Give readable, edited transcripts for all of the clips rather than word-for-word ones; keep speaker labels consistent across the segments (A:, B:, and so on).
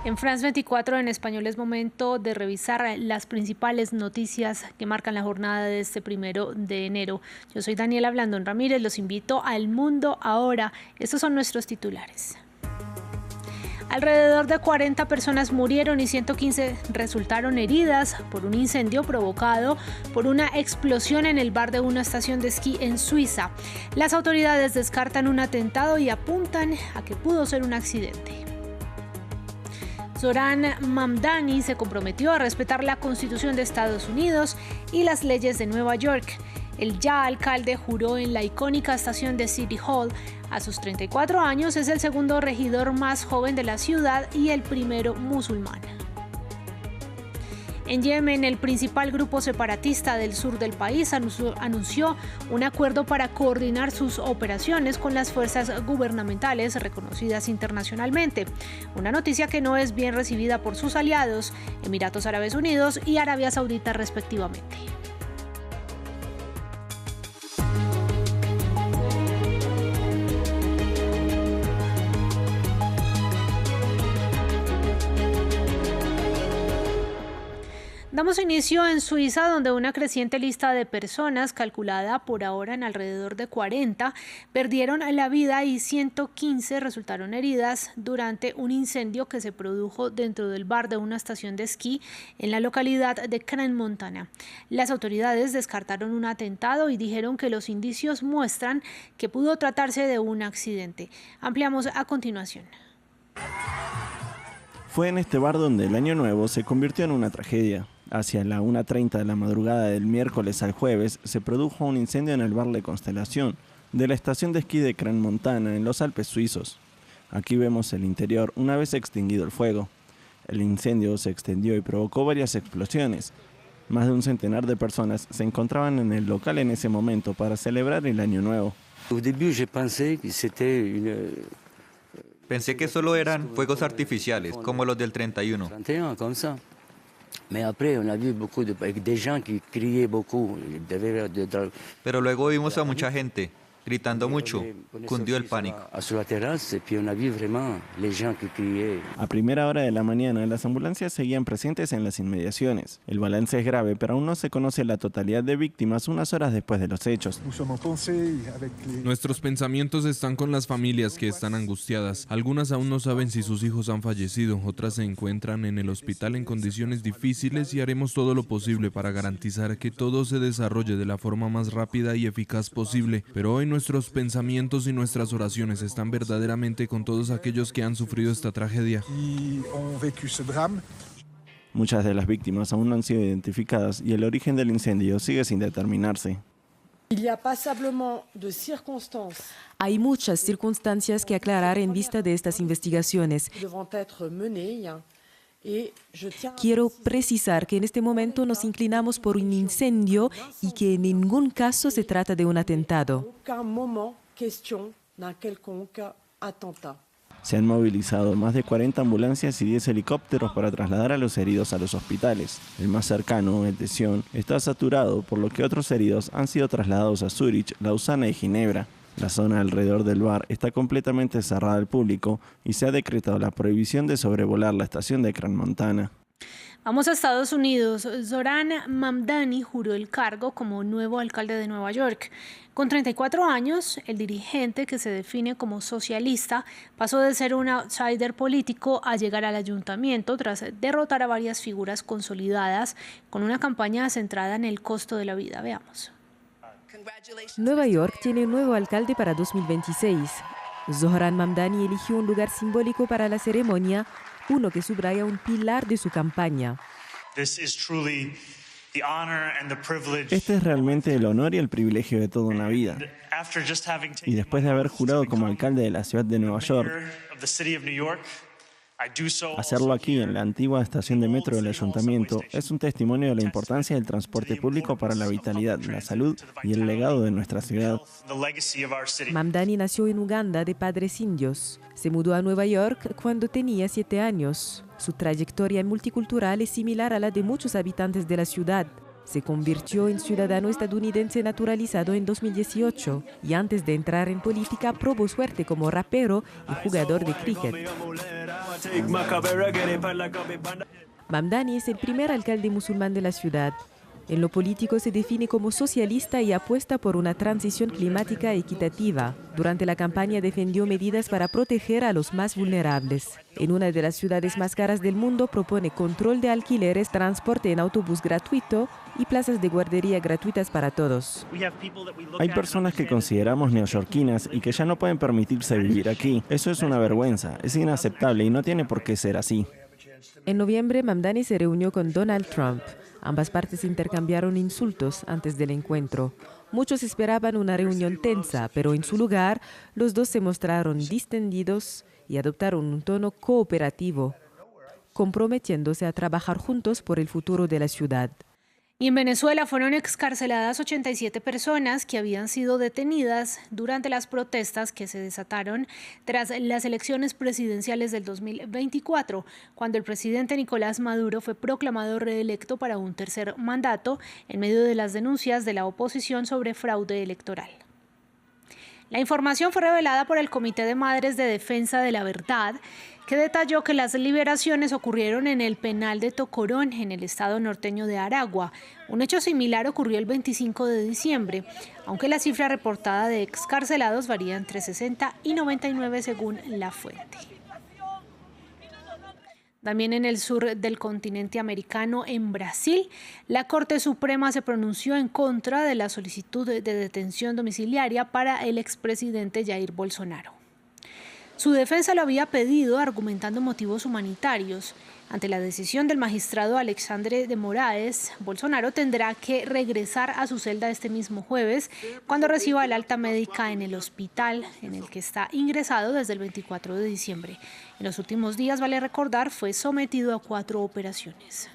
A: En France 24 en español es momento de revisar las principales noticias que marcan la jornada de este 1 de enero. Yo soy Daniela Blandón Ramírez, los invito al Mundo Ahora. Estos son nuestros titulares. Alrededor de 40 personas murieron y 115 resultaron heridas por un incendio provocado por una explosión en el bar de una estación de esquí en Suiza. Las autoridades descartan un atentado y apuntan a que pudo ser un accidente. Zohran Mamdani se comprometió a respetar la Constitución de Estados Unidos y las leyes de Nueva York. El ya alcalde juró en la icónica estación de City Hall. A sus 34 años es el segundo regidor más joven de la ciudad y el primero musulmán. En Yemen, el principal grupo separatista del sur del país anunció un acuerdo para coordinar sus operaciones con las fuerzas gubernamentales reconocidas internacionalmente. Una noticia que no es bien recibida por sus aliados, Emiratos Árabes Unidos y Arabia Saudita respectivamente. Damos inicio en Suiza, donde una creciente lista de personas, calculada por ahora en alrededor de 40, perdieron la vida y 115 resultaron heridas durante un incendio que se produjo dentro del bar de una estación de esquí en la localidad de Crans-Montana. Las autoridades descartaron un atentado y dijeron que los indicios muestran que pudo tratarse de un accidente. Ampliamos a continuación.
B: Fue en este bar donde el Año Nuevo se convirtió en una tragedia. Hacia la 1:30 de la madrugada del miércoles al jueves se produjo un incendio en el bar de Constelación de la estación de esquí de Crans-Montana en los Alpes suizos. Aquí vemos el interior una vez extinguido el fuego. El incendio se extendió y provocó varias explosiones. Más de un centenar de personas se encontraban en el local en ese momento para celebrar el Año Nuevo.
C: Pensé que solo eran fuegos artificiales, como los del 31. Pero luego vimos a mucha gente gritando mucho, cundió el pánico.
B: A primera hora de la mañana, las ambulancias seguían presentes en las inmediaciones. El balance es grave, pero aún no se conoce la totalidad de víctimas unas horas después de los hechos.
D: Nuestros pensamientos están con las familias que están angustiadas. Algunas aún no saben si sus hijos han fallecido, otras se encuentran en el hospital en condiciones difíciles y haremos todo lo posible para garantizar que todo se desarrolle de la forma más rápida y eficaz posible. Pero hoy nuestros pensamientos y nuestras oraciones están verdaderamente con todos aquellos que han sufrido esta tragedia.
B: Muchas de las víctimas aún no han sido identificadas y el origen del incendio sigue sin determinarse.
E: Hay muchas circunstancias que aclarar en vista de estas investigaciones. Quiero precisar que en este momento nos inclinamos por un incendio y que en ningún caso se trata de un atentado.
B: Se han movilizado más de 40 ambulancias y 10 helicópteros para trasladar a los heridos a los hospitales. El más cercano, el de Sion, está saturado, por lo que otros heridos han sido trasladados a Zúrich, Lausana y Ginebra. La zona alrededor del bar está completamente cerrada al público y se ha decretado la prohibición de sobrevolar la estación de Crans-Montana.
A: Vamos a Estados Unidos. Zohran Mamdani juró el cargo como nuevo alcalde de Nueva York. Con 34 años, el dirigente, que se define como socialista, pasó de ser un outsider político a llegar al ayuntamiento tras derrotar a varias figuras consolidadas con una campaña centrada en el costo de la vida. Veamos.
E: Nueva York tiene un nuevo alcalde para 2026. Zohran Mamdani eligió un lugar simbólico para la ceremonia, uno que subraya un pilar de su campaña.
B: Este es realmente el honor y el privilegio de toda una vida. Y después de haber jurado como alcalde de la ciudad de Nueva York, hacerlo aquí en la antigua estación de metro del ayuntamiento es un testimonio de la importancia del transporte público para la vitalidad, la salud y el legado de nuestra ciudad.
E: Mamdani nació en Uganda de padres indios. Se mudó a Nueva York cuando tenía 7 años. Su trayectoria multicultural es similar a la de muchos habitantes de la ciudad. Se convirtió en ciudadano estadounidense naturalizado en 2018 y antes de entrar en política probó suerte como rapero y jugador de cricket. Mamdani es el primer alcalde musulmán de la ciudad. En lo político se define como socialista y apuesta por una transición climática equitativa. Durante la campaña defendió medidas para proteger a los más vulnerables. En una de las ciudades más caras del mundo propone control de alquileres, transporte en autobús gratuito y plazas de guardería gratuitas para todos.
B: Hay personas que consideramos neoyorquinas y que ya no pueden permitirse vivir aquí. Eso es una vergüenza, es inaceptable y no tiene por qué ser así.
E: En noviembre, Mamdani se reunió con Donald Trump. Ambas partes intercambiaron insultos antes del encuentro. Muchos esperaban una reunión tensa, pero en su lugar, los dos se mostraron distendidos y adoptaron un tono cooperativo, comprometiéndose a trabajar juntos por el futuro de la ciudad.
A: Y en Venezuela fueron excarceladas 87 personas que habían sido detenidas durante las protestas que se desataron tras las elecciones presidenciales del 2024, cuando el presidente Nicolás Maduro fue proclamado reelecto para un tercer mandato en medio de las denuncias de la oposición sobre fraude electoral. La información fue revelada por el Comité de Madres de Defensa de la Verdad, que detalló que las liberaciones ocurrieron en el penal de Tocorón, en el estado norteño de Aragua. Un hecho similar ocurrió el 25 de diciembre, aunque la cifra reportada de excarcelados varía entre 60 y 99 según la fuente. También en el sur del continente americano, en Brasil, la Corte Suprema se pronunció en contra de la solicitud de detención domiciliaria para el expresidente Jair Bolsonaro. Su defensa lo había pedido argumentando motivos humanitarios. Ante la decisión del magistrado Alexandre de Moraes, Bolsonaro tendrá que regresar a su celda este mismo jueves cuando reciba el alta médica en el hospital en el que está ingresado desde el 24 de diciembre. En los últimos días, vale recordar, fue sometido a 4 operaciones.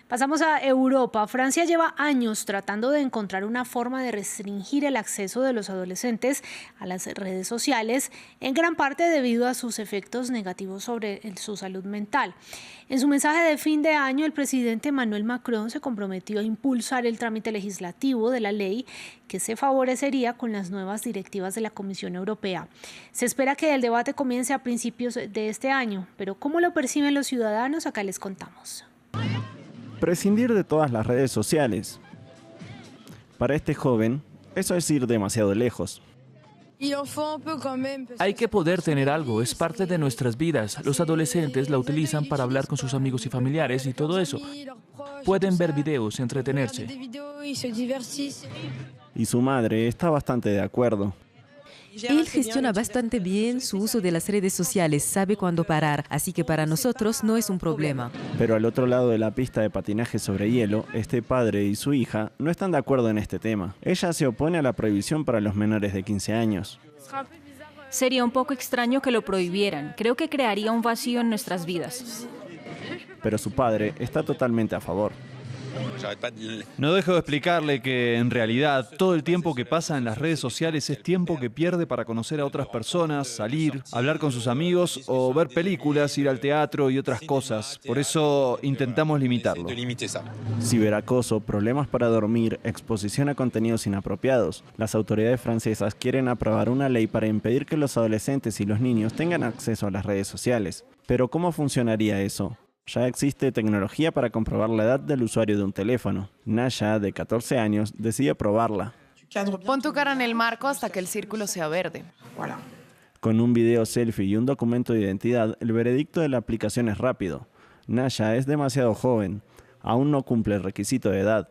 A: Pasamos a Europa. Francia lleva años tratando de encontrar una forma de restringir el acceso de los adolescentes a las redes sociales, en gran parte debido a sus efectos negativos sobre su salud mental. En su mensaje de fin de año, el presidente Emmanuel Macron se comprometió a impulsar el trámite legislativo de la ley que se favorecería con las nuevas directivas de la Comisión Europea. Se espera que el debate comience a principios de este año, pero ¿cómo lo perciben los ciudadanos? Acá les contamos.
B: Prescindir de todas las redes sociales. Para este joven, eso es ir demasiado lejos.
F: Hay que poder tener algo, es parte de nuestras vidas. Los adolescentes la utilizan para hablar con sus amigos y familiares y todo eso. Pueden ver videos, entretenerse.
B: Y su madre está bastante de acuerdo.
E: Él gestiona bastante bien su uso de las redes sociales, sabe cuándo parar, así que para nosotros no es un problema.
B: Pero al otro lado de la pista de patinaje sobre hielo, este padre y su hija no están de acuerdo en este tema. Ella se opone a la prohibición para los menores de 15 años.
G: Sería un poco extraño que lo prohibieran. Creo que crearía un vacío en nuestras vidas.
B: Pero su padre está totalmente a favor.
H: No dejo de explicarle que en realidad todo el tiempo que pasa en las redes sociales es tiempo que pierde para conocer a otras personas, salir, hablar con sus amigos o ver películas, ir al teatro y otras cosas. Por eso intentamos limitarlo.
B: Ciberacoso, problemas para dormir, exposición a contenidos inapropiados. Las autoridades francesas quieren aprobar una ley para impedir que los adolescentes y los niños tengan acceso a las redes sociales. Pero ¿cómo funcionaría eso? Ya existe tecnología para comprobar la edad del usuario de un teléfono. Naya, de 14 años, decide probarla.
I: Pon tu cara en el marco hasta que el círculo sea verde.
B: Con un video selfie y un documento de identidad, el veredicto de la aplicación es rápido. Naya es demasiado joven. Aún no cumple el requisito de edad.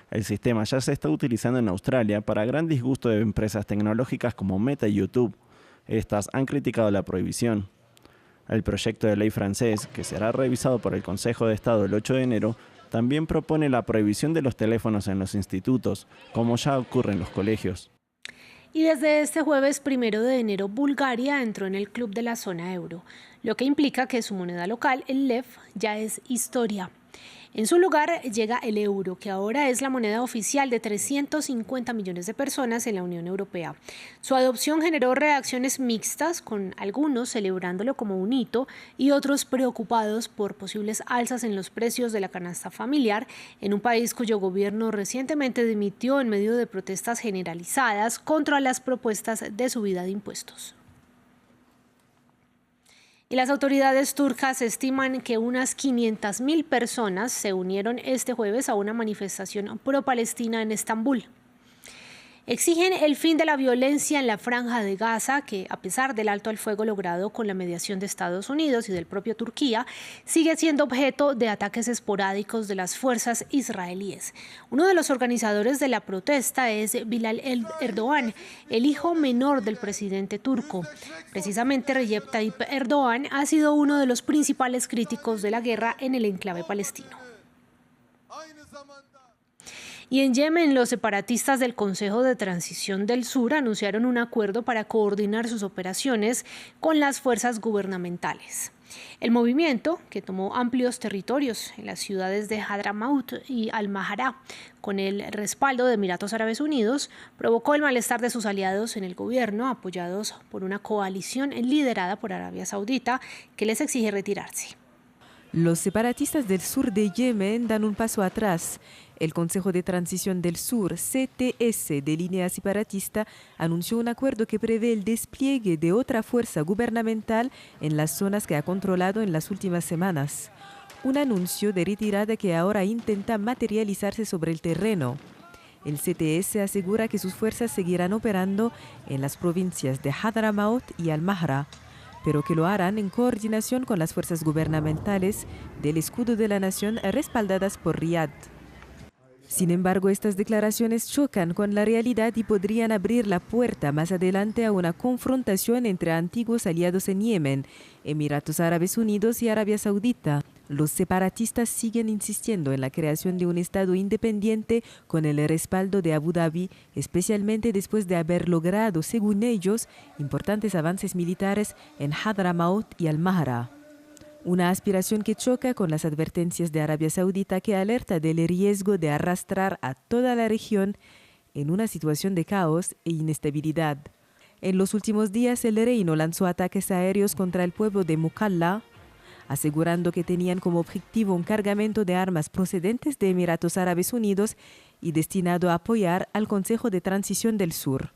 B: El sistema ya se está utilizando en Australia para gran disgusto de empresas tecnológicas como Meta y YouTube. Estas han criticado la prohibición. El proyecto de ley francés, que será revisado por el Consejo de Estado el 8 de enero, también propone la prohibición de los teléfonos en los institutos, como ya ocurre en los colegios.
A: Y desde este jueves 1 de enero, Bulgaria entró en el club de la zona euro, lo que implica que su moneda local, el lev, ya es historia. En su lugar llega el euro, que ahora es la moneda oficial de 350 millones de personas en la Unión Europea. Su adopción generó reacciones mixtas, con algunos celebrándolo como un hito y otros preocupados por posibles alzas en los precios de la canasta familiar en un país cuyo gobierno recientemente dimitió en medio de protestas generalizadas contra las propuestas de subida de impuestos. Y las autoridades turcas estiman que unas 500.000 personas se unieron este jueves a una manifestación pro-palestina en Estambul. Exigen el fin de la violencia en la Franja de Gaza, que a pesar del alto al fuego logrado con la mediación de Estados Unidos y del propio Turquía, sigue siendo objeto de ataques esporádicos de las fuerzas israelíes. Uno de los organizadores de la protesta es Bilal Erdoğan, el hijo menor del presidente turco. Precisamente Recep Tayyip Erdoğan ha sido uno de los principales críticos de la guerra en el enclave palestino. Y en Yemen, los separatistas del Consejo de Transición del Sur anunciaron un acuerdo para coordinar sus operaciones con las fuerzas gubernamentales. El movimiento, que tomó amplios territorios en las ciudades de Hadramaut y Al-Mahara, con el respaldo de Emiratos Árabes Unidos, provocó el malestar de sus aliados en el gobierno, apoyados por una coalición liderada por Arabia Saudita, que les exige retirarse.
E: Los separatistas del sur de Yemen dan un paso atrás. El Consejo de Transición del Sur, CTS, de línea separatista, anunció un acuerdo que prevé el despliegue de otra fuerza gubernamental en las zonas que ha controlado en las últimas semanas. Un anuncio de retirada que ahora intenta materializarse sobre el terreno. El CTS asegura que sus fuerzas seguirán operando en las provincias de Hadramaut y Al-Mahra, pero que lo harán en coordinación con las fuerzas gubernamentales del Escudo de la Nación respaldadas por Riad. Sin embargo, estas declaraciones chocan con la realidad y podrían abrir la puerta más adelante a una confrontación entre antiguos aliados en Yemen, Emiratos Árabes Unidos y Arabia Saudita. Los separatistas siguen insistiendo en la creación de un Estado independiente con el respaldo de Abu Dhabi, especialmente después de haber logrado, según ellos, importantes avances militares en Hadramaut y Al-Mahra. Una aspiración que choca con las advertencias de Arabia Saudita, que alerta del riesgo de arrastrar a toda la región en una situación de caos e inestabilidad. En los últimos días, el reino lanzó ataques aéreos contra el pueblo de Mukalla, asegurando que tenían como objetivo un cargamento de armas procedentes de Emiratos Árabes Unidos y destinado a apoyar al Consejo de Transición del Sur.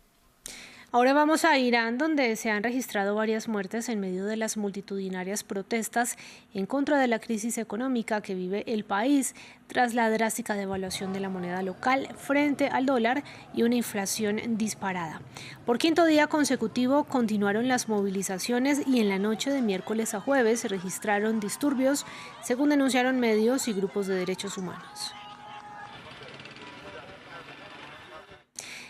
A: Ahora vamos a Irán, donde se han registrado varias muertes en medio de las multitudinarias protestas en contra de la crisis económica que vive el país tras la drástica devaluación de la moneda local frente al dólar y una inflación disparada. Por quinto día consecutivo continuaron las movilizaciones y en la noche de miércoles a jueves se registraron disturbios, según denunciaron medios y grupos de derechos humanos.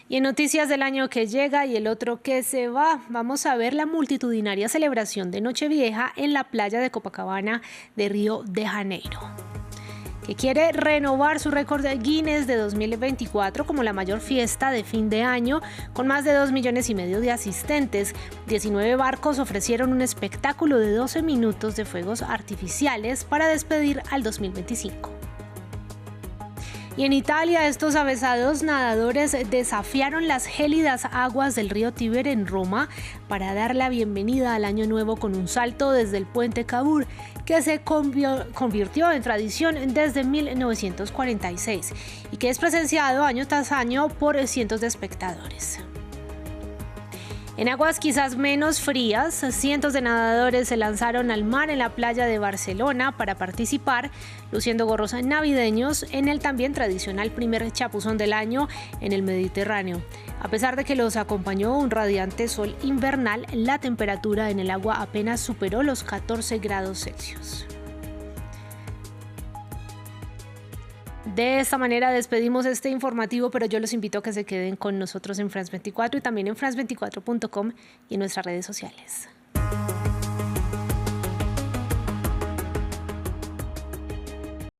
A: Y en noticias del año que llega y el otro que se va, vamos a ver la multitudinaria celebración de Nochevieja en la playa de Copacabana de Río de Janeiro, que quiere renovar su récord de Guinness de 2024 como la mayor fiesta de fin de año, con más de 2,5 millones de asistentes. 19 barcos ofrecieron un espectáculo de 12 minutos de fuegos artificiales para despedir al 2025. Y en Italia, estos avesados nadadores desafiaron las gélidas aguas del río Tíber en Roma para dar la bienvenida al año nuevo con un salto desde el puente Cavour, que se convirtió en tradición desde 1946 y que es presenciado año tras año por cientos de espectadores. En aguas quizás menos frías, cientos de nadadores se lanzaron al mar en la playa de Barcelona para participar, luciendo gorros navideños en el también tradicional primer chapuzón del año en el Mediterráneo. A pesar de que los acompañó un radiante sol invernal, la temperatura en el agua apenas superó los 14 grados Celsius. De esta manera despedimos este informativo, pero yo los invito a que se queden con nosotros en France 24 y también en france24.com y en nuestras redes sociales.